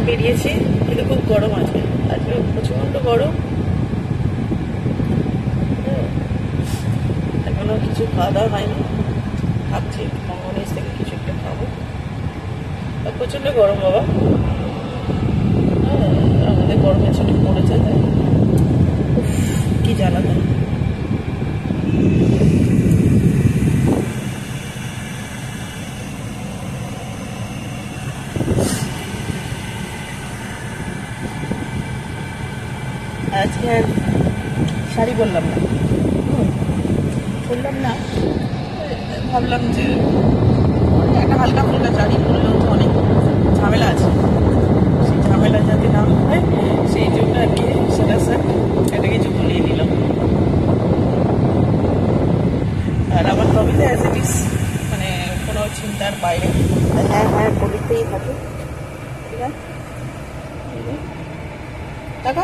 বেরিয়েছি, কিন্তু খুব গরম আজকে, আজকে প্রচন্ড গরম। এখনো কিছু খাওয়া দাওয়া হয়নি, ভাবছি মঙ্গলেশ থেকে কিছু একটা খাবো। প্রচন্ড গরম বাবা, আমাদের গরমের ছুটি পড়েছে, তাই কি জ্বালাতো। আজকে আর শাড়ি বললাম না, ভাবলাম যে একটা হালকা ফুলকা শাড়ি পরলেও তো অনেক ঝামেলা আছে, সেই ঝামেলা যাতে না হয় সেই জন্য আর কি সেটা স্যার একটা কিছু বলিয়ে নিলাম। আর আমার কবিতা অ্যাজ ইট ইজ, মানে কোনো চিন্তার বাইরে, হ্যাঁ হ্যাঁ বলিতেই থাকে, ঠিক আছে টাকা।